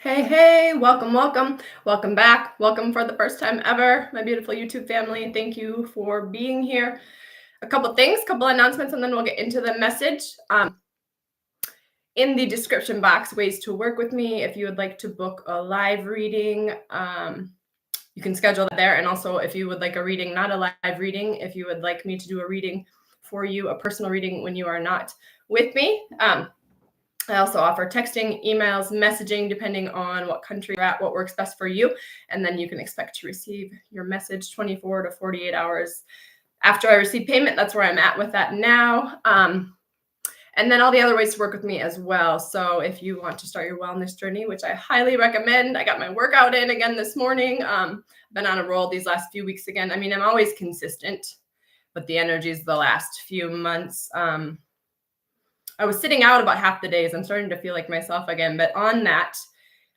Hey, welcome back. Welcome for the first time ever, my beautiful YouTube family. Thank you for being here. A couple announcements, and then we'll get into the message. In the description box, ways to work with me. If you would like to book a live reading, you can schedule that there. And also, if you would like a reading, not a live reading, if you would like me to do a reading for you, a personal reading when you are not with me. I also offer texting, emails, messaging, depending on what country you're at, what works best for you. And then you can expect to receive your message 24 to 48 hours after I receive payment. That's where I'm at with that now. And then all the other ways to work with me as well. So if you want to start your wellness journey, which I highly recommend, I got my workout in again this morning. Been on a roll these last few weeks again. I mean, I'm always consistent, but the energies the last few months, I was sitting out about half the days. I'm starting to feel like myself again. But on that,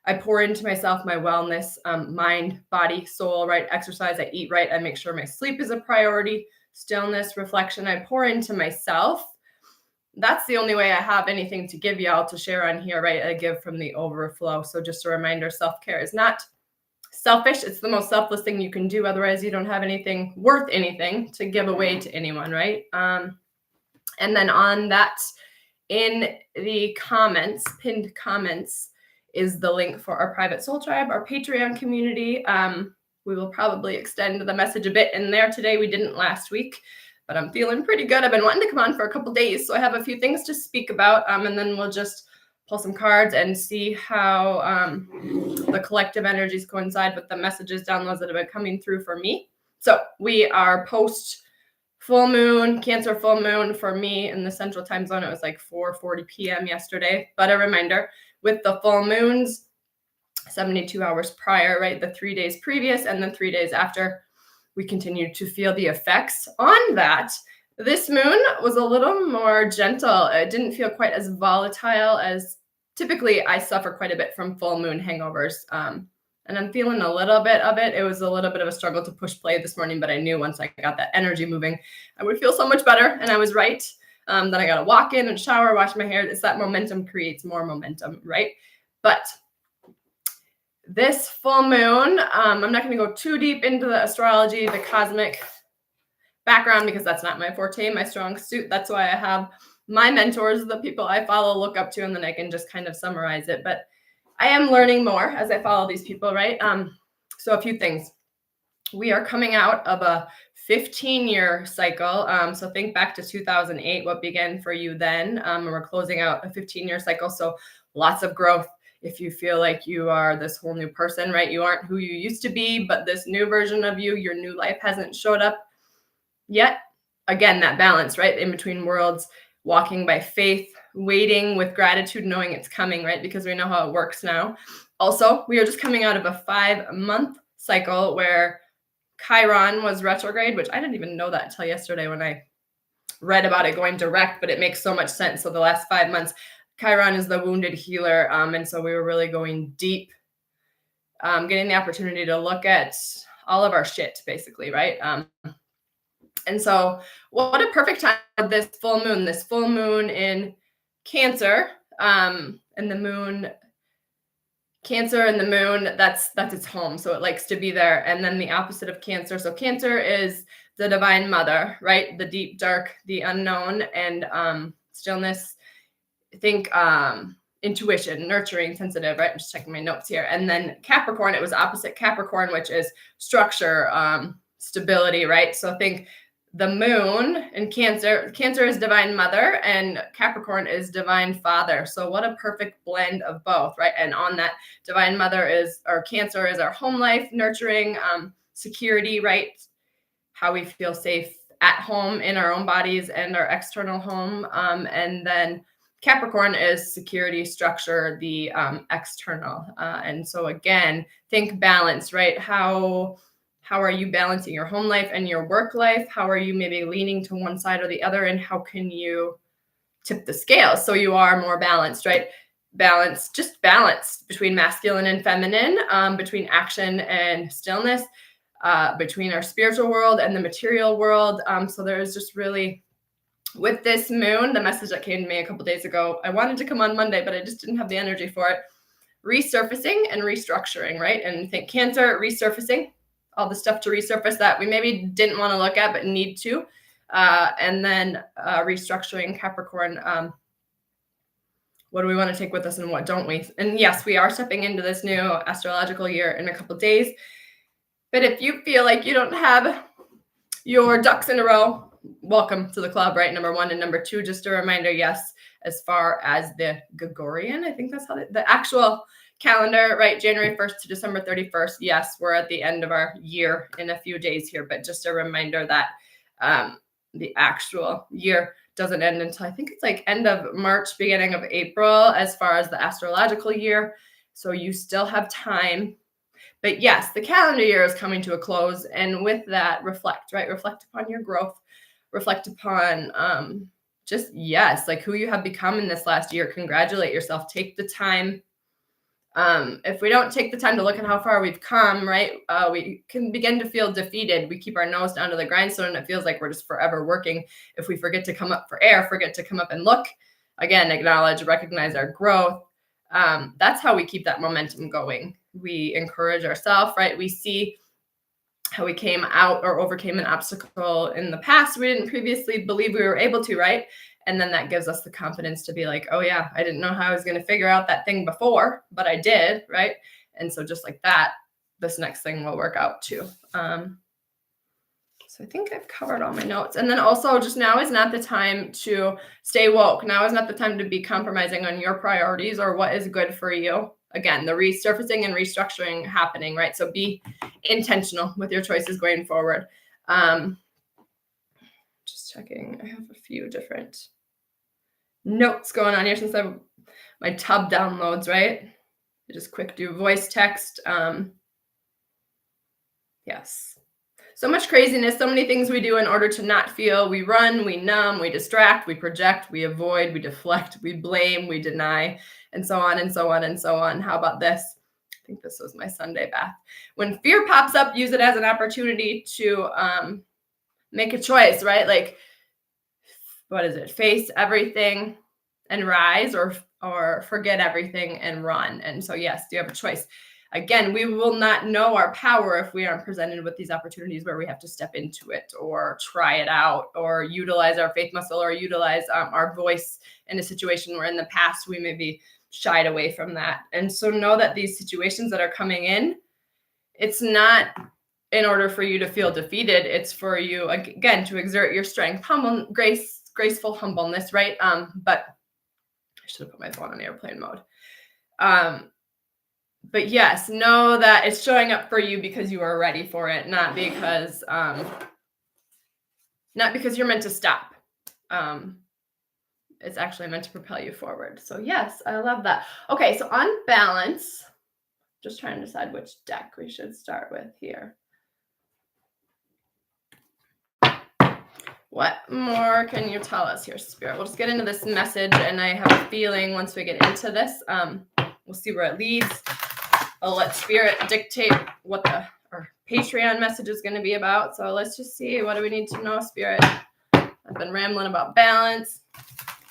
I pour into myself my wellness, mind, body, soul, right? Exercise, I eat right. I make sure my sleep is a priority, stillness, reflection. I pour into myself. That's the only way I have anything to give y'all to share on here, right? I give from the overflow. So just a reminder, self-care is not selfish. It's the most selfless thing you can do. Otherwise, you don't have anything worth anything to give away to anyone, right? And then on that, in the comments, pinned comments, is the link for our private soul tribe, our Patreon community. We will probably extend the message a bit in there today. We didn't last week, but I'm feeling pretty good. I've been wanting to come on for a couple days, so I have a few things to speak about, and then we'll just pull some cards and see how the collective energies coincide with the messages, downloads that have been coming through for me. So we are post full moon, Cancer full moon for me in the central time zone. It was like 4:40 p.m. yesterday. But a reminder, with the full moons, 72 hours prior, right? The 3 days previous and then 3 days after, we continue to feel the effects on that. This moon was a little more gentle. It didn't feel quite as volatile as typically I suffer quite a bit from full moon hangovers. And I'm feeling a little bit of it. It was a little bit of a struggle to push play this morning, but I knew once I got that energy moving, I would feel so much better. And I was right. Then I got to walk in and shower, wash my hair. It's that momentum creates more momentum, right? But this full moon, I'm not going to go too deep into the astrology, the cosmic background, because that's not my forte, my strong suit. That's why I have my mentors, the people I follow, look up to, and then I can just kind of summarize it. But I am learning more as I follow these people, right? So a few things. We are coming out of a 15-year cycle. So think back to 2008, what began for you then. And we're closing out a 15-year cycle. So lots of growth. If you feel like you are this whole new person, right? You aren't who you used to be, but this new version of you, your new life hasn't showed up yet. Again, that balance, right? In between worlds, walking by faith, waiting with gratitude, knowing it's coming, right? Because we know how it works now. Also, we are just coming out of a 5-month cycle where Chiron was retrograde, which I didn't even know that until yesterday when I read about it going direct, but it makes so much sense. So the last 5 months, Chiron is the wounded healer. And so we were really going deep, getting the opportunity to look at all of our shit, basically, right? And so what a perfect time for this full moon in Cancer, and the moon, Cancer and the moon, that's its home. So it likes to be there. And then the opposite of Cancer. So Cancer is the divine mother, right? The deep, dark, the unknown, and stillness. Think intuition, nurturing, sensitive, right? I'm just checking my notes here. And then Capricorn, it was opposite Capricorn, which is structure, stability, right? So think the moon in Cancer is divine mother and Capricorn is divine father. So what a perfect blend of both, right? And on that, divine mother is, or Cancer is our home life, nurturing, security, right? How we feel safe at home in our own bodies and our external home. And then Capricorn is security, structure, the external. And so again, think balance, right? How are you balancing your home life and your work life? How are you maybe leaning to one side or the other? And how can you tip the scale so you are more balanced, right? Balance between masculine and feminine, between action and stillness, between our spiritual world and the material world. So there's just really, with this moon, the message that came to me a couple days ago, I wanted to come on Monday, but I just didn't have the energy for it. resurfacing and restructuring, right? And think Cancer, resurfacing, all the stuff to resurface that we maybe didn't want to look at but need to. And then restructuring, Capricorn, what do we want to take with us and what don't we? And yes, we are stepping into this new astrological year in a couple of days. But if you feel like you don't have your ducks in a row, welcome to the club, right? Number one and number two, just a reminder, yes, as far as the Gregorian, I think that's how the actual calendar, right? January 1st to December 31st. Yes, we're at the end of our year in a few days here, but just a reminder that the actual year doesn't end until I think it's like end of March, beginning of April, as far as the astrological year. So you still have time. But yes, the calendar year is coming to a close. And with that, reflect, right? Reflect upon your growth, reflect upon just, yes, like who you have become in this last year. Congratulate yourself. Take the time. If we don't take the time to look at how far we've come, right, we can begin to feel defeated. We keep our nose down to the grindstone and it feels like we're just forever working. If we forget to come up for air, forget to come up and look, again, acknowledge, recognize our growth. That's how we keep that momentum going. We encourage ourselves, right? We see how we came out or overcame an obstacle in the past we didn't previously believe we were able to, right? And then that gives us the confidence to be like, oh yeah, I didn't know how I was going to figure out that thing before, but I did, right? And so just like that, this next thing will work out too. So I think I've covered all my notes. And then also just now is not the time to stay woke. Now is not the time to be compromising on your priorities or what is good for you. Again, the resurfacing and restructuring happening, right? So be intentional with your choices going forward. Just checking. I have a few different notes going on here since I'm my tub downloads, right? I just quick do voice text. Yes. So much craziness, so many things we do in order to not feel. We run, we numb, we distract, we project, we avoid, we deflect, we blame, we deny, and so on and so on and so on. How about this? I think this was my Sunday bath. When fear pops up, use it as an opportunity to make a choice, right? Like, what is it? Face everything and rise, or forget everything and run. And so, yes, do you have a choice? Again, we will not know our power if we aren't presented with these opportunities where we have to step into it or try it out or utilize our faith muscle or utilize our voice in a situation where in the past we maybe shied away from that. And so know that these situations that are coming in, it's not in order for you to feel defeated. It's for you, again, to exert your strength, humble, graceful humbleness, right? But I should have put my phone on airplane mode. But yes, know that it's showing up for you because you are ready for it, not because you're meant to stop. It's actually meant to propel you forward. So yes, I love that. Okay, so on balance, just trying to decide which deck we should start with here. What more can you tell us here, Spirit? We'll just get into this message, and I have a feeling once we get into this, we'll see where it leads. I'll let Spirit dictate what our Patreon message is going to be about. So let's just see. What do we need to know, Spirit? I've been rambling about balance,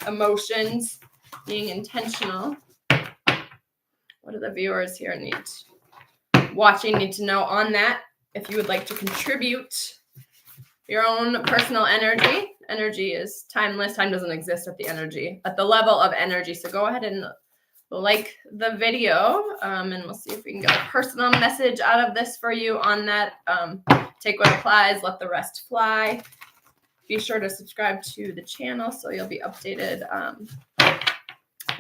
emotions, being intentional. What do the viewers here need to know on that? If you would like to contribute your own personal energy. Energy is timeless. Time doesn't exist at the level of energy. So go ahead and like the video, and we'll see if we can get a personal message out of this for you on that. Take what applies, let the rest fly. Be sure to subscribe to the channel so you'll be updated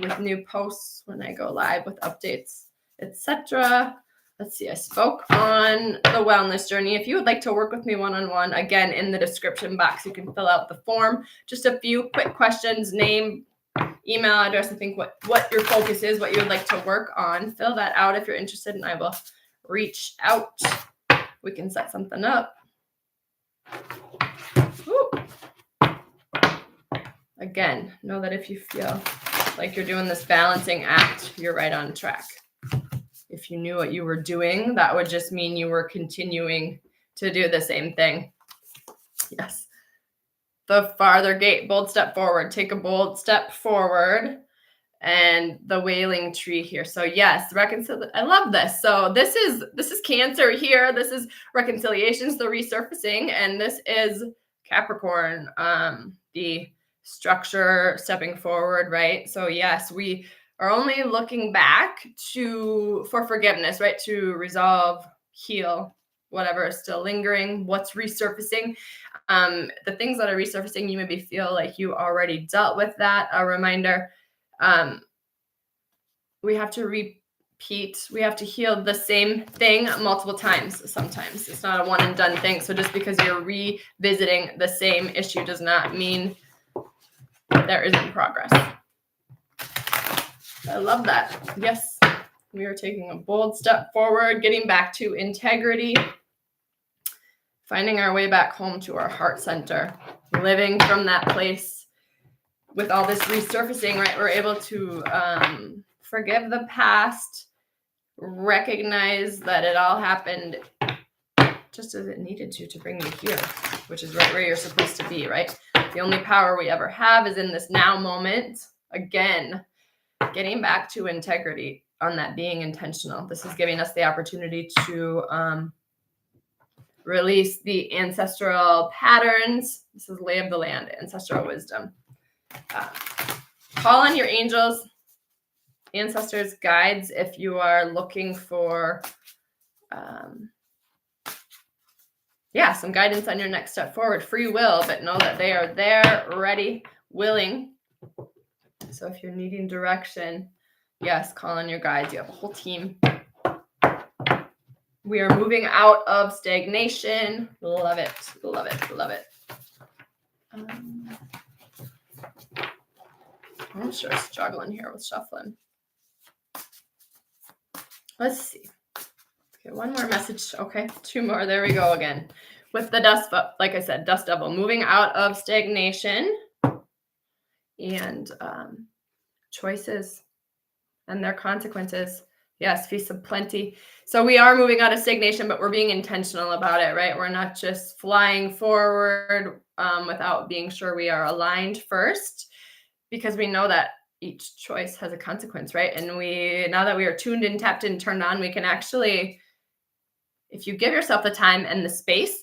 with new posts when I go live with updates, etc. Let's see, I spoke on the wellness journey. If you would like to work with me one-on-one, again, in the description box, you can fill out the form. Just a few quick questions, name, email address, I think what your focus is, what you would like to work on. Fill that out if you're interested, and I will reach out. We can set something up. Ooh. Again, know that if you feel like you're doing this balancing act, you're right on track. If you knew what you were doing, that would just mean you were continuing to do the same thing. Yes. The farther gate, bold step forward. Take a bold step forward and the wailing tree here. So yes, I love this. So this is Cancer here. This is reconciliations, the resurfacing, and this is Capricorn, the structure, stepping forward, right? So yes, we are only looking back for forgiveness, right? To resolve, heal whatever is still lingering, what's resurfacing. The things that are resurfacing, you maybe feel like you already dealt with that. A reminder, we have to repeat, we have to heal the same thing multiple times. Sometimes it's not a one and done thing. So just because you're revisiting the same issue does not mean there isn't progress. I love that. Yes, we are taking a bold step forward, getting back to integrity, finding our way back home to our heart center, living from that place. With all this resurfacing, right, we're able to forgive the past, recognize that it all happened just as it needed to bring you here, which is right where you're supposed to be, right? The only power we ever have is in this now moment. Again, getting back to integrity on that being intentional. This is giving us the opportunity to release the ancestral patterns. This is lay of the land, ancestral wisdom. Call on your angels, ancestors, guides if you are looking for some guidance on your next step forward. Free will, but know that they are there, ready, willing. So if you're needing direction, yes, call on your guides. You have a whole team. We are moving out of stagnation. Love it, love it, love it. I'm sure struggling here with shuffling. Let's see. Okay, one more message. Okay, two more. There we go again. With the dust, like I said, dust devil, moving out of stagnation and choices and their consequences. Yes, feast of plenty. So we are moving out of stagnation, but we're being intentional about it, right? We're not just flying forward without being sure we are aligned first, because we know that each choice has a consequence, right? And now that we are tuned in, tapped in, turned on, we can actually, if you give yourself the time and the space,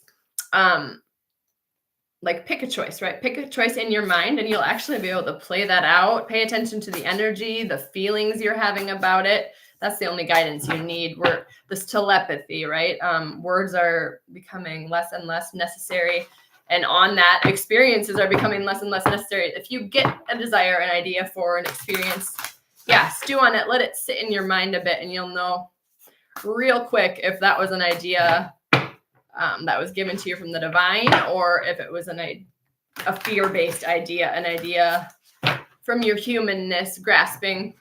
like pick a choice, right? Pick a choice in your mind and you'll actually be able to play that out. Pay attention to the energy, the feelings you're having about it. That's the only guidance you need. This telepathy, right? Words are becoming less and less necessary. And on that, experiences are becoming less and less necessary. If you get a desire, an idea for an experience, stew on it. Let it sit in your mind a bit and you'll know real quick if that was an idea that was given to you from the divine, or if it was a fear-based idea, an idea from your humanness, grasping,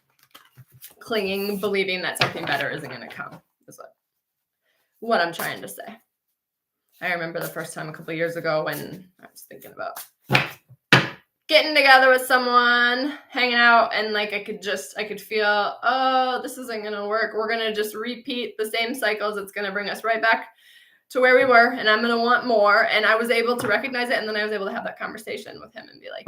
clinging, believing that something better isn't going to come, is what I'm trying to say. I remember the first time a couple of years ago when I was thinking about getting together with someone, hanging out, and like I could feel, oh, this isn't going to work. We're going to just repeat the same cycles. It's going to bring us right back to where we were, and I'm going to want more. And I was able to recognize it, and then I was able to have that conversation with him and be like,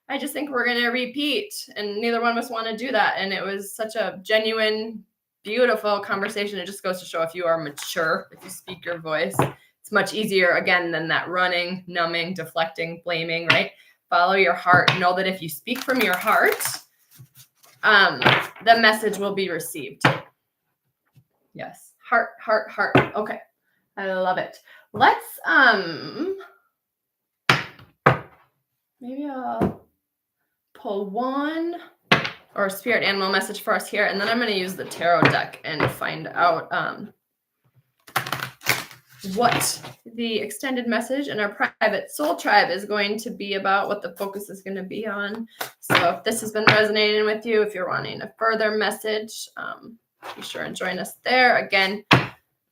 I just think we're going to repeat, and neither one of us want to do that. And it was such a genuine, beautiful conversation. It just goes to show if you are mature, if you speak your voice, it's much easier, again, than that running, numbing, deflecting, blaming, right? Follow your heart. Know that if you speak from your heart, the message will be received. Yes. Heart, heart, heart. Okay. I love it. Let's, maybe I'll pull one or spirit animal message for us here. And then I'm going to use the tarot deck and find out, what the extended message in our private soul tribe is going to be about, what the focus is going to be on. So if this has been resonating with you, if you're wanting a further message, be sure and join us there. Again,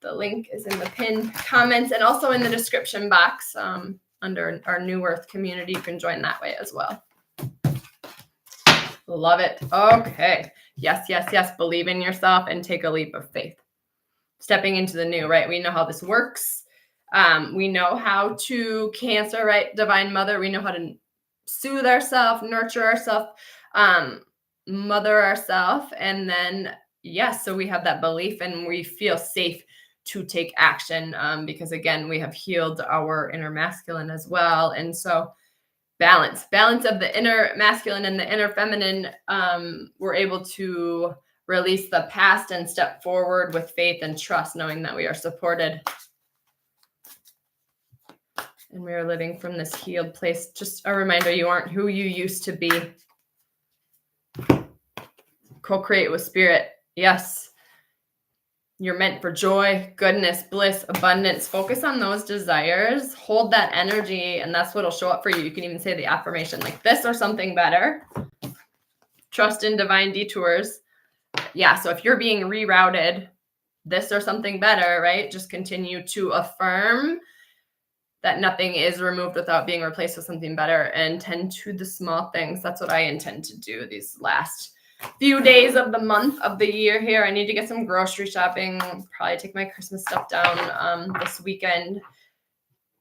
the link is in the pinned comments and also in the description box under our New Earth community. You can join that way as well. Love it. Okay. Yes, yes, yes. Believe in yourself and take a leap of faith. Stepping into the new, right? We know how this works. We know how to Cancer, right? Divine Mother. We know how to soothe ourselves, nurture ourselves. mother ourselves. And then, yes, so we have that belief and we feel safe to take action because, again, we have healed our inner masculine as well. And so balance of the inner masculine and the inner feminine, we're able to release the past and step forward with faith and trust, knowing that we are supported. And we are living from this healed place. Just a reminder, you aren't who you used to be. Co-create with spirit. Yes. You're meant for joy, goodness, bliss, abundance. Focus on those desires. Hold that energy, and that's what'll show up for you. You can even say the affirmation like this or something better. Trust in divine detours. Yeah, so if you're being rerouted, this or something better, right? Just continue to affirm that nothing is removed without being replaced with something better, and tend to the small things. That's what I intend to do these last few days of the month of the year here. I need to get some grocery shopping, probably take my Christmas stuff down this weekend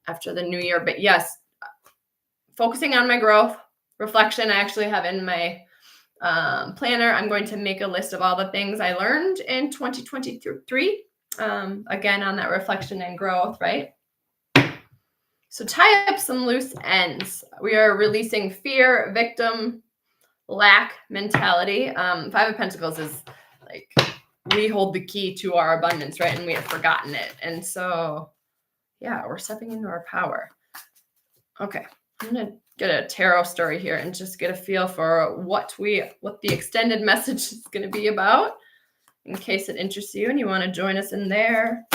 after the new year. But yes, focusing on my growth, reflection. I actually have in my planner, I'm going to make a list of all the things I learned in 2023. Again, on that reflection and growth, right? So tie up some loose ends. We are releasing fear, victim, lack mentality. Five of Pentacles is like we hold the key to our abundance, right? And we have forgotten it. And so, yeah, we're stepping into our power. Okay, I'm gonna get a tarot story here and just get a feel for what the extended message is going to be about, in case it interests you and you want to join us in there.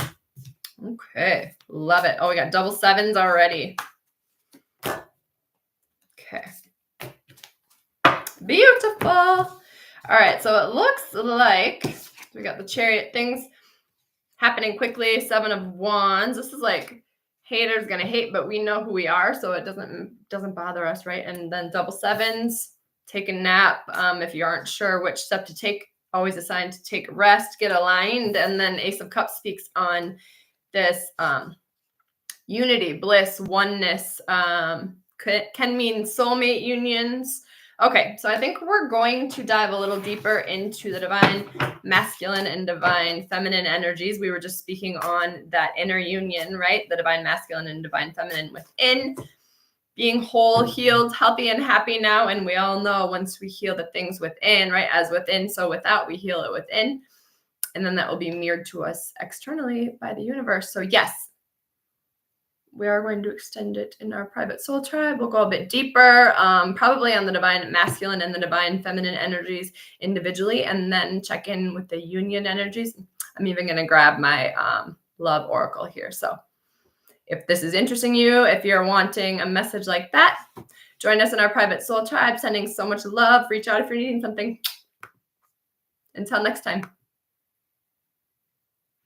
Okay, love it. Oh, we got double sevens already. Okay. Beautiful. All right, so it looks like we got the Chariot, things happening quickly. Seven of Wands. This is like haters gonna hate, but we know who we are, so it doesn't bother us, right? And then double sevens, take a nap. If you aren't sure which step to take, always a sign to take a rest, get aligned. And then Ace of Cups speaks on this unity, bliss, oneness, can mean soulmate unions. Okay, so I think we're going to dive a little deeper into the divine masculine and divine feminine energies. We were just speaking on that inner union, right? The divine masculine and divine feminine within, being whole, healed, healthy, and happy now. And we all know once we heal the things within, right? As within, so without, we heal it within. And then that will be mirrored to us externally by the universe. So yes, we are going to extend it in our private soul tribe. We'll go a bit deeper, probably on the divine masculine and the divine feminine energies individually, and then check in with the union energies. I'm even going to grab my love oracle here. So if this is interesting you, if you're wanting a message like that, join us in our private soul tribe. Sending so much love. Reach out if you're needing something. Until next time.